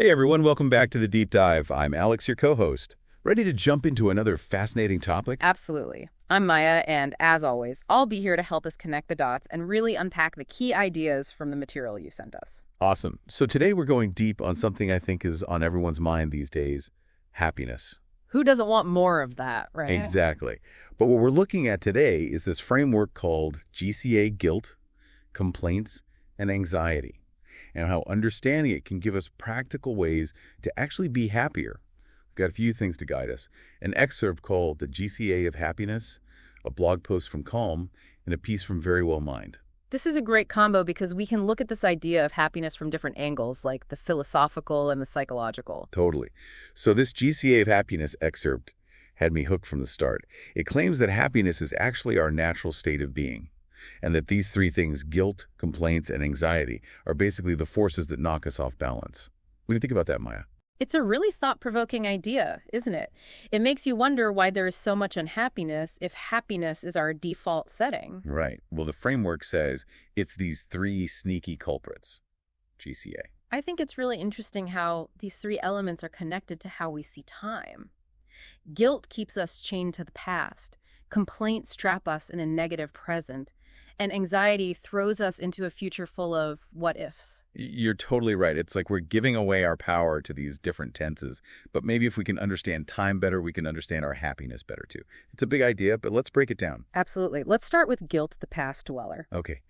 Hey everyone, welcome back to the Deep Dive. I'm Alex, your co-host. Ready to jump into another fascinating topic? Absolutely. I'm Maya, and as always, I'll be here to help us connect the dots and really unpack the key ideas from the material you sent us. Awesome. So today we're going deep on something I think is on everyone's mind these days, happiness. Who doesn't want more of that, right? Exactly. But what we're looking at today is this framework called GCA guilt, complaints, and anxiety, and how understanding it can give us practical ways to actually be happier. We've got a few things to guide us. An excerpt called The GCA of Happiness, a blog post from Calm, and a piece from Very Well Mind. This is a great combo because we can look at this idea of happiness from different angles, like the philosophical and the psychological. Totally. So this GCA of Happiness excerpt had me hooked from the start. It claims that happiness is actually our natural state of being, and that these three things, guilt, complaints, and anxiety, are basically the forces that knock us off balance. What do you think about that, Maya? It's a really thought-provoking idea, isn't it? It makes you wonder why there is so much unhappiness if happiness is our default setting. Right. Well, the framework says it's these three sneaky culprits. GCA. I think it's really interesting how these three elements are connected to how we see time. Guilt keeps us chained to the past. Complaints trap us in a negative present. And anxiety throws us into a future full of what-ifs. You're totally right. It's like we're giving away our power to these different tenses. But maybe if we can understand time better, we can understand our happiness better too. It's a big idea, but let's break it down. Absolutely. Let's start with guilt, the past dweller. Okay.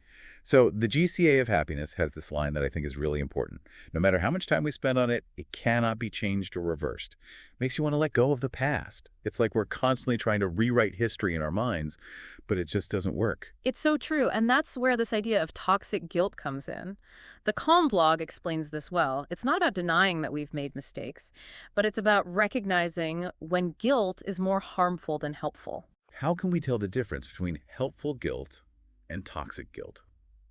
So the GCA of Happiness has this line that I think is really important. No matter how much time we spend on it, it cannot be changed or reversed. Makes you want to let go of the past. It's like we're constantly trying to rewrite history in our minds, but it just doesn't work. It's so true, and that's where this idea of toxic guilt comes in. The Calm blog explains this well. It's not about denying that we've made mistakes, but it's about recognizing when guilt is more harmful than helpful. How can we tell the difference between helpful guilt and toxic guilt?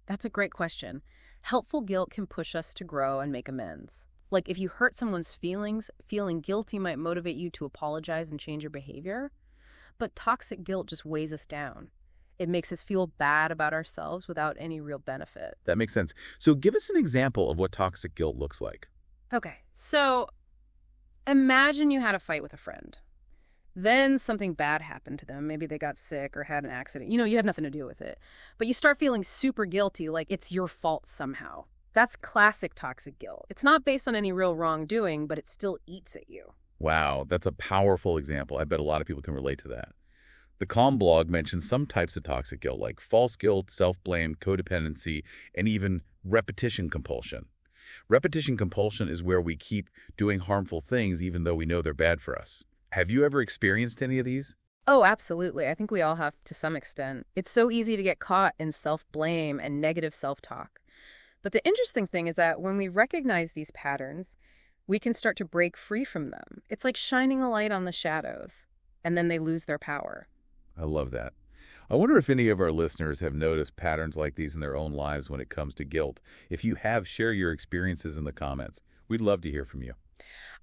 That's a great question. Helpful guilt can push us to grow and make amends. Like if you hurt someone's feelings, feeling guilty might motivate you to apologize and change your behavior. But toxic guilt just weighs us down. It makes us feel bad about ourselves without any real benefit. That makes sense. So give us an example of what toxic guilt looks like. Okay, so imagine you had a fight with a friend. Then something bad happened to them. Maybe they got sick or had an accident. You had nothing to do with it. But you start feeling super guilty, like it's your fault somehow. That's classic toxic guilt. It's not based on any real wrongdoing, but it still eats at you. Wow, that's a powerful example. I bet a lot of people can relate to that. The Calm blog mentions some types of toxic guilt, like false guilt, self-blame, codependency, and even repetition compulsion. Repetition compulsion is where we keep doing harmful things even though we know they're bad for us. Have you ever experienced any of these? Oh, absolutely. I think we all have to some extent. It's so easy to get caught in self-blame and negative self-talk. But the interesting thing is that when we recognize these patterns, we can start to break free from them. It's like shining a light on the shadows, and then they lose their power. I love that. I wonder if any of our listeners have noticed patterns like these in their own lives when it comes to guilt. If you have, share your experiences in the comments. We'd love to hear from you.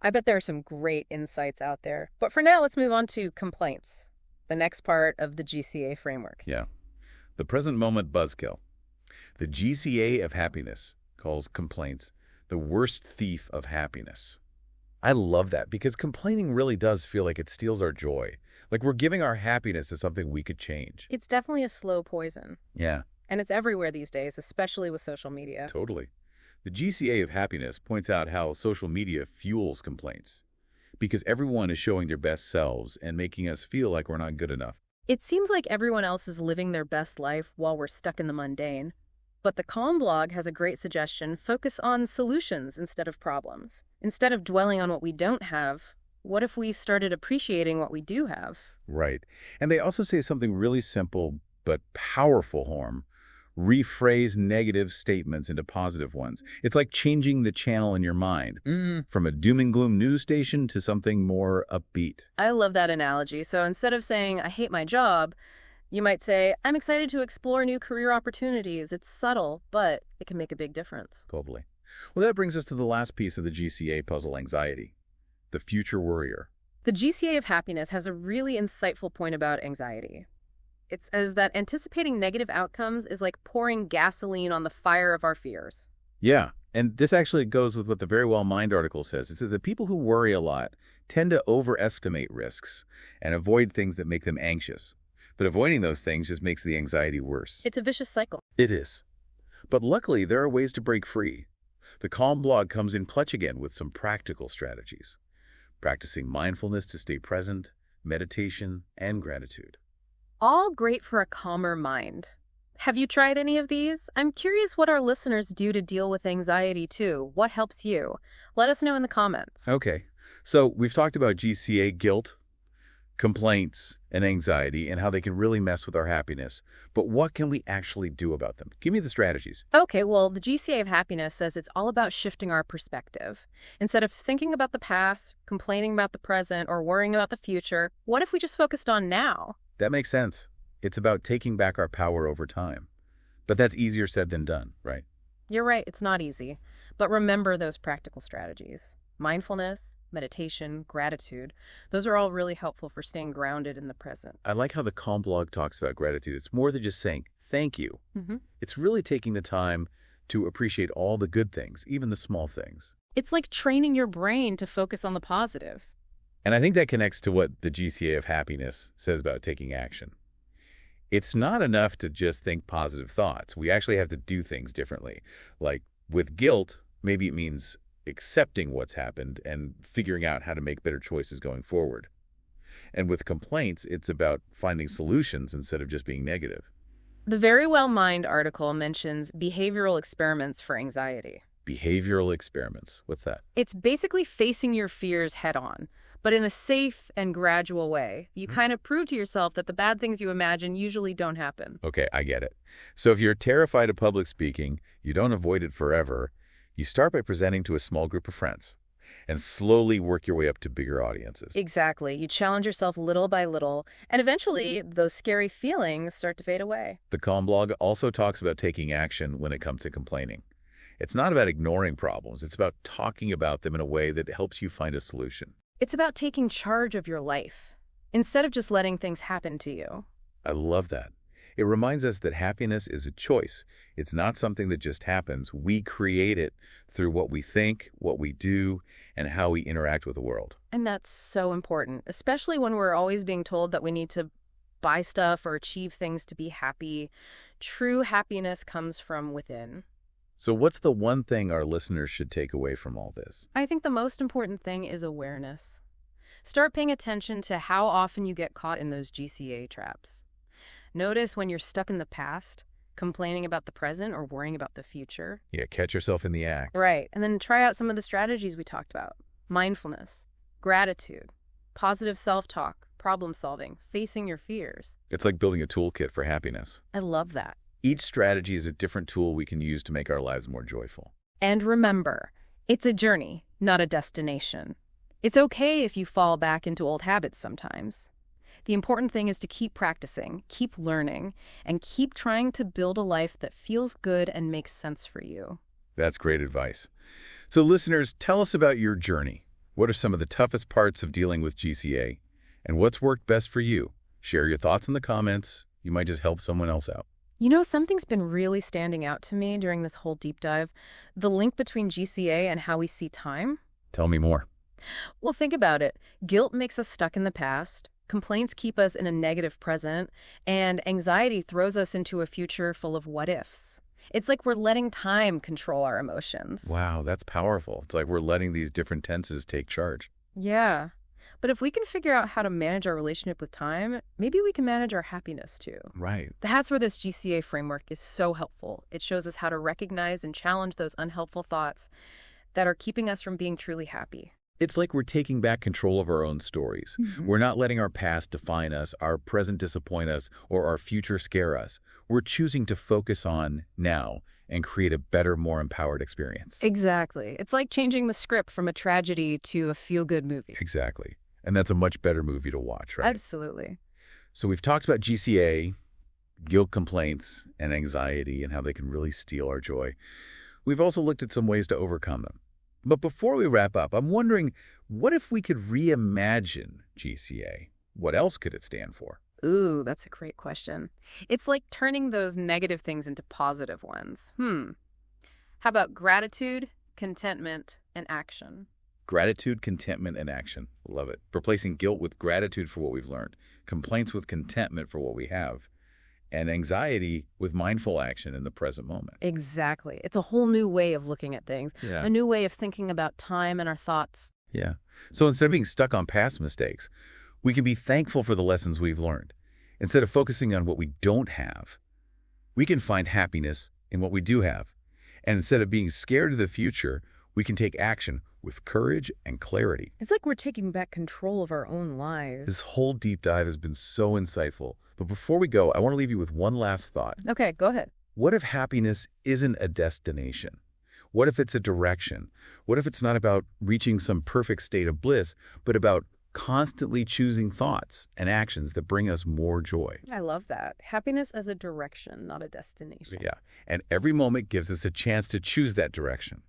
I bet there are some great insights out there. But for now, let's move on to complaints, the next part of the GCA framework. Yeah. The present moment buzzkill. The GCA of Happiness calls complaints the worst thief of happiness. I love that because complaining really does feel like it steals our joy. Like we're giving our happiness to something we could change. It's definitely a slow poison. Yeah. And it's everywhere these days, especially with social media. Totally. The GCA of Happiness points out how social media fuels complaints because everyone is showing their best selves and making us feel like we're not good enough. It seems like everyone else is living their best life while we're stuck in the mundane. But the Calm blog has a great suggestion: focus on solutions instead of problems. Instead of dwelling on what we don't have, what if we started appreciating what we do have? Right. And they also say something really simple but powerful, Horm. Rephrase negative statements into positive ones. It's like changing the channel in your mind from a doom and gloom news station to something more upbeat. I love that analogy. So instead of saying, I hate my job, you might say, I'm excited to explore new career opportunities. It's subtle, but it can make a big difference. Totally. Well, that brings us to the last piece of the GCA puzzle, anxiety, the future worrier. The GCA of Happiness has a really insightful point about anxiety. It says that anticipating negative outcomes is like pouring gasoline on the fire of our fears. Yeah, And this actually goes with what the Very Well Mind article says. It says that people who worry a lot tend to overestimate risks and avoid things that make them anxious. But avoiding those things just makes the anxiety worse. It's a vicious cycle. It is. But luckily, there are ways to break free. The Calm blog comes in clutch again with some practical strategies. Practicing mindfulness to stay present, meditation, and gratitude. All great for a calmer mind. Have you tried any of these? I'm curious what our listeners do to deal with anxiety too. What helps you? Let us know in the comments. Okay, so we've talked about GCA guilt, complaints, and anxiety, and how they can really mess with our happiness. But what can we actually do about them? Give me the strategies. Okay, well, the GCA of Happiness says it's all about shifting our perspective. Instead of thinking about the past, complaining about the present, or worrying about the future, what if we just focused on now? That makes sense. It's about taking back our power over time. But that's easier said than done, right? You're right, it's not easy. But remember those practical strategies. Mindfulness, meditation, gratitude. Those are all really helpful for staying grounded in the present. I like how the Calm blog talks about gratitude. It's more than just saying thank you. Mm-hmm. It's really taking the time to appreciate all the good things, even the small things. It's like training your brain to focus on the positive. And I think that connects to what the GCA of Happiness says about taking action. It's not enough to just think positive thoughts. We actually have to do things differently. Like with guilt, maybe it means accepting what's happened and figuring out how to make better choices going forward. And with complaints, it's about finding solutions instead of just being negative. The Very Well Mind article mentions behavioral experiments for anxiety. Behavioral experiments. What's that? It's basically facing your fears head on, but in a safe and gradual way. You kind of prove to yourself that the bad things you imagine usually don't happen. Okay, I get it. So if you're terrified of public speaking, you don't avoid it forever. You start by presenting to a small group of friends and slowly work your way up to bigger audiences. Exactly. You challenge yourself little by little, and eventually those scary feelings start to fade away. The Calm blog also talks about taking action when it comes to complaining. It's not about ignoring problems. It's about talking about them in a way that helps you find a solution. It's about taking charge of your life, instead of just letting things happen to you. I love that. It reminds us that happiness is a choice. It's not something that just happens. We create it through what we think, what we do, and how we interact with the world. And that's so important, especially when we're always being told that we need to buy stuff or achieve things to be happy. True happiness comes from within. So what's the one thing our listeners should take away from all this? I think the most important thing is awareness. Start paying attention to how often you get caught in those GCA traps. Notice when you're stuck in the past, complaining about the present or worrying about the future. Yeah, catch yourself in the act. Right. And then try out some of the strategies we talked about. Mindfulness, gratitude, positive self-talk, problem solving, facing your fears. It's like building a toolkit for happiness. I love that. Each strategy is a different tool we can use to make our lives more joyful. And remember, it's a journey, not a destination. It's okay if you fall back into old habits sometimes. The important thing is to keep practicing, keep learning, and keep trying to build a life that feels good and makes sense for you. That's great advice. So listeners, tell us about your journey. What are some of the toughest parts of dealing with GCA? And what's worked best for you? Share your thoughts in the comments. You might just help someone else out. You know, something's been really standing out to me during this whole deep dive. The link between GCA and how we see time. Tell me more. Well, think about it. Guilt makes us stuck in the past. Complaints keep us in a negative present, and anxiety throws us into a future full of what-ifs. It's like we're letting time control our emotions. Wow, that's powerful. It's like we're letting these different tenses take charge. Yeah. But if we can figure out how to manage our relationship with time, maybe we can manage our happiness too. Right. That's where this GCA framework is so helpful. It shows us how to recognize and challenge those unhelpful thoughts that are keeping us from being truly happy. It's like we're taking back control of our own stories. We're not letting our past define us, our present disappoint us, or our future scare us. We're choosing to focus on now and create a better, more empowered experience. Exactly. It's like changing the script from a tragedy to a feel-good movie. Exactly. And that's a much better movie to watch, right? Absolutely. So we've talked about GCA, guilt complaints, and anxiety, and how they can really steal our joy. We've also looked at some ways to overcome them. But before we wrap up, I'm wondering, what if we could reimagine GCA? What else could it stand for? Ooh, that's a great question. It's like turning those negative things into positive ones. How about gratitude, contentment, and action? Gratitude, contentment, and action. Love it. Replacing guilt with gratitude for what we've learned, complaints with contentment for what we have, and anxiety with mindful action in the present moment. Exactly. It's a whole new way of looking at things, Yeah. a new way of thinking about time and our thoughts. Yeah. So instead of being stuck on past mistakes, we can be thankful for the lessons we've learned. Instead of focusing on what we don't have, we can find happiness in what we do have. And instead of being scared of the future, we can take action with courage and clarity. It's like we're taking back control of our own lives. This whole deep dive has been so insightful. But before we go, I want to leave you with one last thought. Okay, go ahead. What if happiness isn't a destination? What if it's a direction? What if it's not about reaching some perfect state of bliss, but about constantly choosing thoughts and actions that bring us more joy? I love that. Happiness as a direction, not a destination. Yeah. And every moment gives us a chance to choose that direction.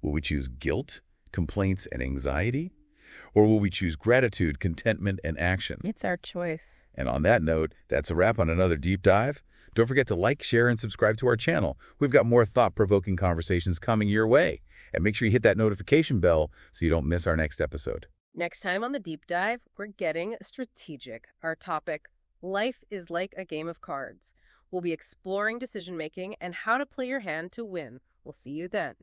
Will we choose guilt, complaints, and anxiety? Or will we choose gratitude, contentment, and action? It's our choice. And on that note, that's a wrap on another deep dive. Don't forget to like, share, and subscribe to our channel. We've got more thought-provoking conversations coming your way. And make sure you hit that notification bell so you don't miss our next episode. Next time on the deep dive, we're getting strategic. Our topic, life is like a game of cards. We'll be exploring decision-making and how to play your hand to win. We'll see you then.